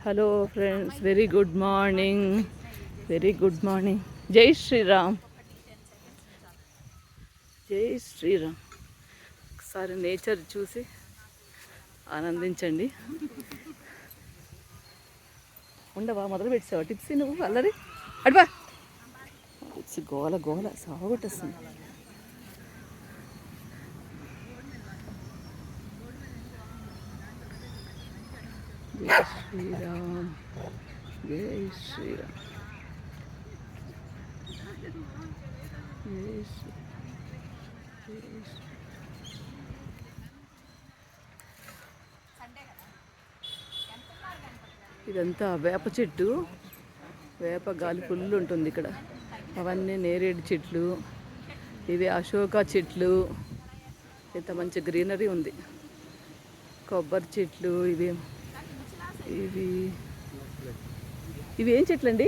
Hello friends, very good morning. Very good morning. జై శ్రీరామ్. జై శ్రీరామ్. ఒకసారి నేచర్ చూసి ఆనందించండి. ఉండవా, మొదలు పెట్టావా టిప్స్ నువ్వు? అల్లరి అడ్వా టిప్స్ గోల గోల సాగొట్టేస్తుంది. జై శ్రీరామ్. జై శ్రీరామ్. జై శ్రీ ఇదంతా వేప చెట్టు. వేప గాలి ఫుల్ ఉంటుంది ఇక్కడ. అవన్నీ నేరేడు చెట్లు, ఇవి అశోక చెట్లు. ఇంత మంచి గ్రీనరీ ఉంది. కొబ్బరి చెట్లు. ఇవి ఇవి ఇవి ఏం చెట్లు అండి?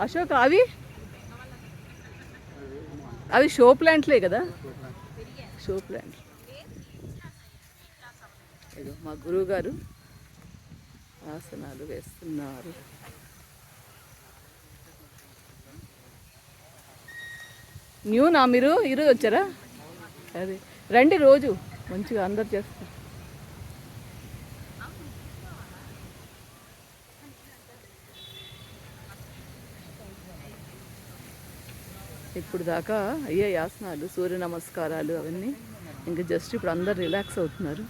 అశోక. అవి అవి షో ప్లాంట్లే కదా, షో ప్లాంట్. ఇదో మా గురువు గారు ఆసనాలు వేస్తున్నారు. న్యూనా మీరు ఈరోజు వచ్చారా? అదే రండి, రోజు మంచిగా అందరు చేస్తారు. ఇప్పుడు దాకా అయ్యే ఆసనాలు, సూర్య నమస్కారాలు అవన్నీ. ఇంకా జస్ట్ ఇప్పుడు అందరు రిలాక్స్ అవుతున్నారు.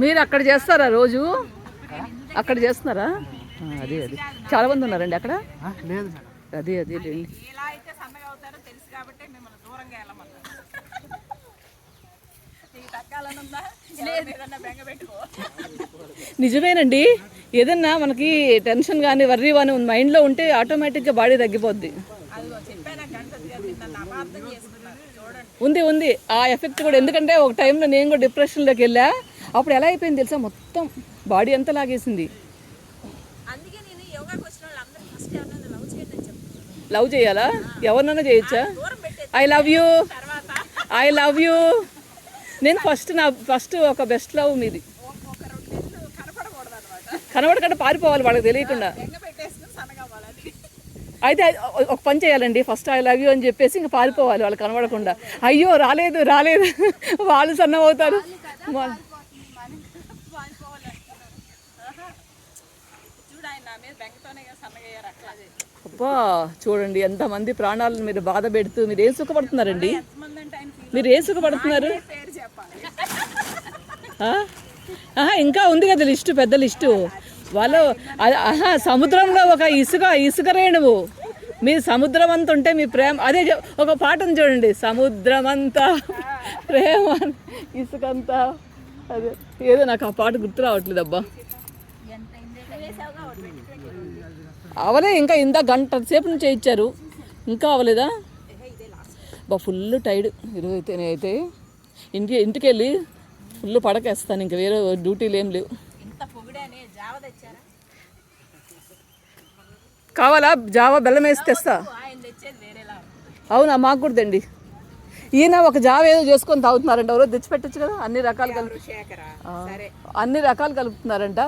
మీరు అక్కడ చేస్తారా రోజు? అక్కడ చేస్తున్నారా? అదే అదే చాలా మంది ఉన్నారండి అక్కడ. అదే అదే లేండి. నిజమేనండి. ఏదన్నా మనకి టెన్షన్ కానీ వర్రీ కానీ మైండ్లో ఉంటే ఆటోమేటిక్గా బాడీ తగ్గిపోద్ది. ఉంది ఉంది ఆ ఎఫెక్ట్ కూడా. ఎందుకంటే ఒక టైంలో నేను కూడా డిప్రెషన్లోకి వెళ్ళా. అప్పుడు ఎలా అయిపోయింది తెలుసా, మొత్తం బాడీ అంతా లాగేసింది. లవ్ చేయాలా? ఎవరినైనా చేయొచ్చా? I love you, I love you. నేను ఫస్ట్ ఒక బెస్ట్ లవ్ మీది. కనబడకుండా పారిపోవాలి వాళ్ళకి తెలియకుండా. అయితే ఒక పని చేయాలండి, ఫస్ట్ ఐ లవ్ యూ అని చెప్పేసి ఇంకా పారిపోవాలి వాళ్ళు కనబడకుండా. అయ్యో రాలేదు రాలేదు వాళ్ళు సన్నం అవుతారు. అబ్బా చూడండి ఎంతమంది ప్రాణాలను మీరు బాధ పెడుతూ మీరు ఏం సుఖపడుతున్నారండి? మీరు ఏం సుఖపడుతున్నారు? ఇంకా ఉంది కదా లిస్టు, పెద్ద లిస్టు. వాళ్ళు సముద్రంలో ఒక ఇసుక రేణువు. మీ సముద్రం అంతా ఉంటే మీ ప్రేమ. అదే ఒక పాటను చూడండి, సముద్రం అంతా ప్రేమ ఇసుకంతా. అదే ఏదో నాకు ఆ పాట గుర్తు రావట్లేదు. అబ్బా అవలే ఇంకా గంట సేపు నుంచి ఇచ్చారు, ఇంకా అవ్వలేదా? బా ఫుల్ టైర్డ్ ఈరోజు అయితే. నేనైతే ఇంటికి వెళ్ళి ఫుల్ పడకేస్తాను. ఇంకా వేరే డ్యూటీలు ఏం లేవు. కావాలా? జావా బెల్లం వేసి తెస్తా. అవునా? మాకు కూడా దండి. ఈయన ఒక జావ ఏదో చేసుకొని తాగుతున్నారంట. ఎవరో తెచ్చిపెట్టచ్చు కదా. అన్ని రకాలు కలుపుతున్నారంట.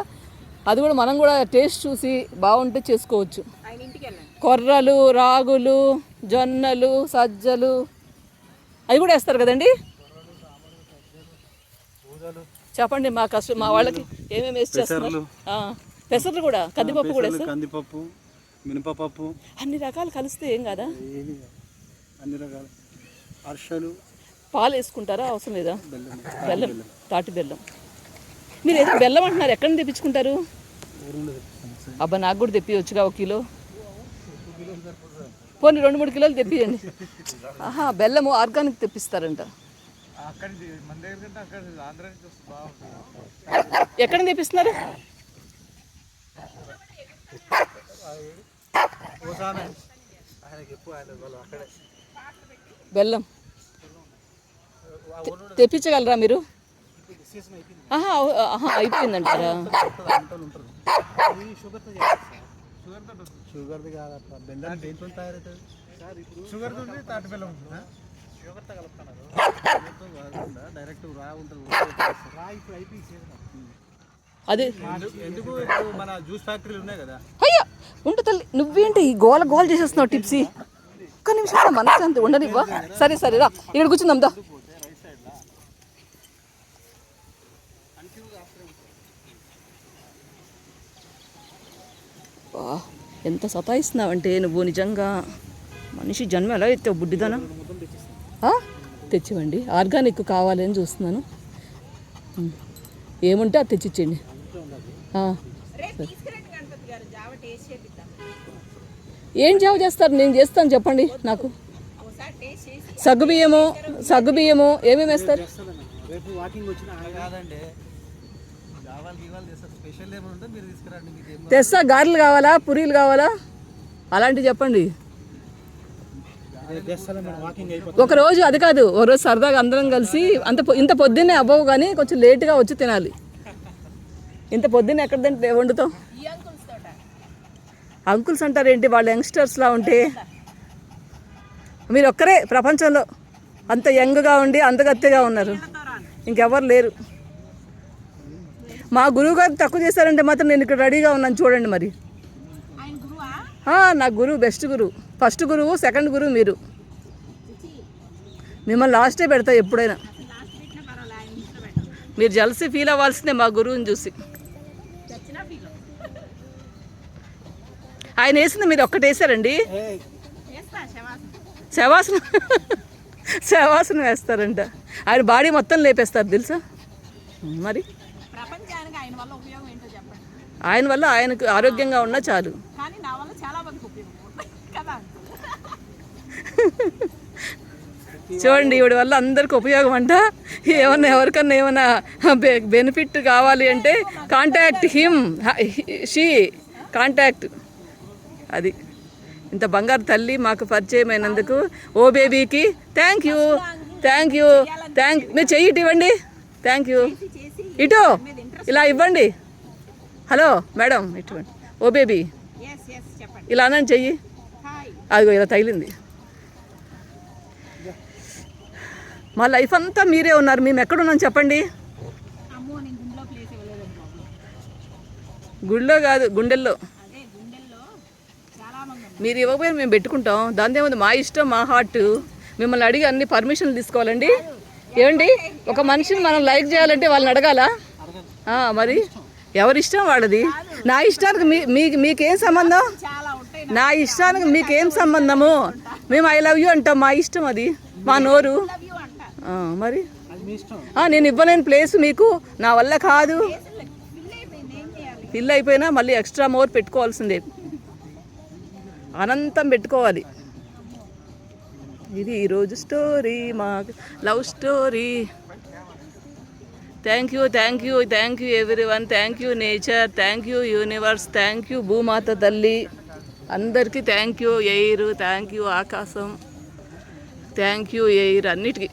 అది కూడా మనం కూడా టేస్ట్ చూసి బాగుంటే చేసుకోవచ్చు. కొర్రలు, రాగులు, జొన్నలు, సజ్జలు అవి కూడా వేస్తారు కదండి. చెప్పండి మా వాళ్ళకి ఏమేమి వేసి చేస్తారు? పెసర్లు కూడా, కందిపప్పు కూడా వేస్తారు, కందిపప్పు, మినపప్పు, అన్ని రకాలు కలిస్తే ఏం కదా. అన్ని రకాలు అర్షలు. పాలు వేసుకుంటారా? అవసరం లేదా? బెల్లం, తాటి బెల్లం. మీరు ఏదో బెల్లం అంటున్నారు, ఎక్కడ నుంచి తెప్పించుకుంటారు? అబ్బా నాకు కూడా తెప్పియొచ్చుగా 1 కిలో. పోనీ 2-3 కిలోలు తెప్పియండి. బెల్లము ఆర్గానిక్ తెప్పిస్తారంట. ఎక్కడ తెప్పిస్తున్నారు? బెల్లం తెప్పించగలరా మీరు? అయిపోయిందంటారా? షుగర్ది కాదప్ప, బెల్లం దేంతో తయారవుతుంది? షుగర్ది ఉంది, తాటి బెల్లం ఉంటుంది. షుగర్తో కలుపుతున్నారు డైరెక్ట్ రా ఉంటుంది. రా ఇప్పుడు అయిపోయి అది ఎందుకు ఇప్పుడు మన జ్యూస్ ఫ్యాక్టరీలు ఉన్నాయి కదా. అయ్యా ఉంటు తల్లి, నువ్వేంటి గోల గోల చేసేస్తున్నావు టిప్సీ? ఒక్క నిమిషం మనశ్శాంతి ఉండనివ్వా? సరే సరే రా, ఇక్కడ కూర్చుందాం దా. ఎంత సతాయిస్తున్నావంటే నువ్వు నిజంగా మనిషి జన్మ ఎలా ఎత్తావు బుడ్డిదానా. తెచ్చివ్వండి, ఆర్గానిక్ కావాలని చూస్తున్నాను. ఏముంటే అది తెచ్చిచ్చేయండి. ఏం జావ చేస్తారు? నేను చేస్తాను, చెప్పండి నాకు. సగ్గుబియ్యము ఏమేమి వేస్తారు? రేపు వాకింగ్ వచ్చిన కాదండి, స్పెషల్ ఏమైనా మీరు తీసుకురండి. తెస్తా. గారెలు కావాలా, పూరీలు కావాలా, అలాంటివి చెప్పండి. ఒకరోజు అది కాదు, ఒకరోజు సరదాగా అందరం కలిసి ఇంత పొద్దున్నే అవ్వవు కానీ కొంచెం లేటుగా వచ్చి తినాలి. ఇంత పొద్దున్నే ఎక్కడ తింటే వండుతాం? అంకుల్స్ అంటారేంటి? వాళ్ళు యంగ్స్టర్స్లా ఉంటే మీరు ఒక్కరే ప్రపంచంలో అంత యంగ్గా ఉండి అంత గట్టిగా ఉన్నారు, ఇంకెవరు లేరు. మా గురువు గారు తక్కువ చేశారంటే మాత్రం నేను ఇక్కడ రెడీగా ఉన్నాను చూడండి. మరి నా గురువు బెస్ట్ గురువు, ఫస్ట్ గురువు, సెకండ్ గురువు మీరు. మిమ్మల్ని లాస్టే పెడతా ఎప్పుడైనా. మీరు జలసి ఫీల్ అవ్వాల్సిందే మా గురువుని చూసి. ఆయన వేసింది మీరు ఒక్కటి వేసారండి. శవాసనం వేస్తారంట. ఆయన బాడీ మొత్తం లేపేస్తారు తెలుసా. మరి ఆయన వల్ల ఆయనకు ఆరోగ్యంగా ఉన్నా చాలు. చూడండి, ఈవిడ వల్ల అందరికి ఉపయోగం అంట. ఏమన్నా ఎవరికన్నా ఏమన్నా బెనిఫిట్ కావాలి అంటే కాంటాక్ట్ హిమ్, షీ కాంటాక్ట్. అది ఇంత బంగారు తల్లి మాకు పరిచయం అయినందుకు ఓ బేబీకి థ్యాంక్ యూ. మీరు చెయ్యి ఇటు ఇవ్వండి. Thank you. ఇటు ఇలా ఇవ్వండి. హలో మేడం, ఇటువంటి ఓ బేబీ ఇలా అనండి, చెయ్యి. అదిగో ఇలా తగిలింది. మా లైఫ్ అంతా మీరే ఉన్నారు, మేము ఎక్కడున్నాం చెప్పండి? గుడిలో కాదు, గుండెల్లో. మీరు ఇవ్వకపోయినా మేము పెట్టుకుంటాం, దాని ఏముంది. మా ఇష్టం, మా హార్ట్. మిమ్మల్ని అడిగి అన్ని పర్మిషన్లు తీసుకోవాలండి. ఏమండి, ఒక మనిషిని మనం లైక్ చేయాలంటే వాళ్ళని అడగాలా? మరి ఎవరి ఇష్టం వాళ్ళది. నా ఇష్టానికి మీకేం సంబంధం? నా ఇష్టానికి మీకేం సంబంధము? మేము ఐ లవ్ యూ అంటాం, మా ఇష్టం అది, మా నోరు. మరి నేను ఇవ్వలేని ప్లేస్ మీకు నా వల్ల కాదు. ఫిల్ అయిపోయినా మళ్ళీ ఎక్స్ట్రా మోర్ పెట్టుకోవాల్సిందే, అనంతం పెట్టుకోవాలి. ఇది ఈరోజు స్టోరీ, మా love story. Thank you everyone. Thank you nature, thank you universe, thank you భూమాత తల్లి, అందరికీ thank you. Air, thank you ఆకాశం, థ్యాంక్ యూ ఎయిర్, అన్నిటికీ.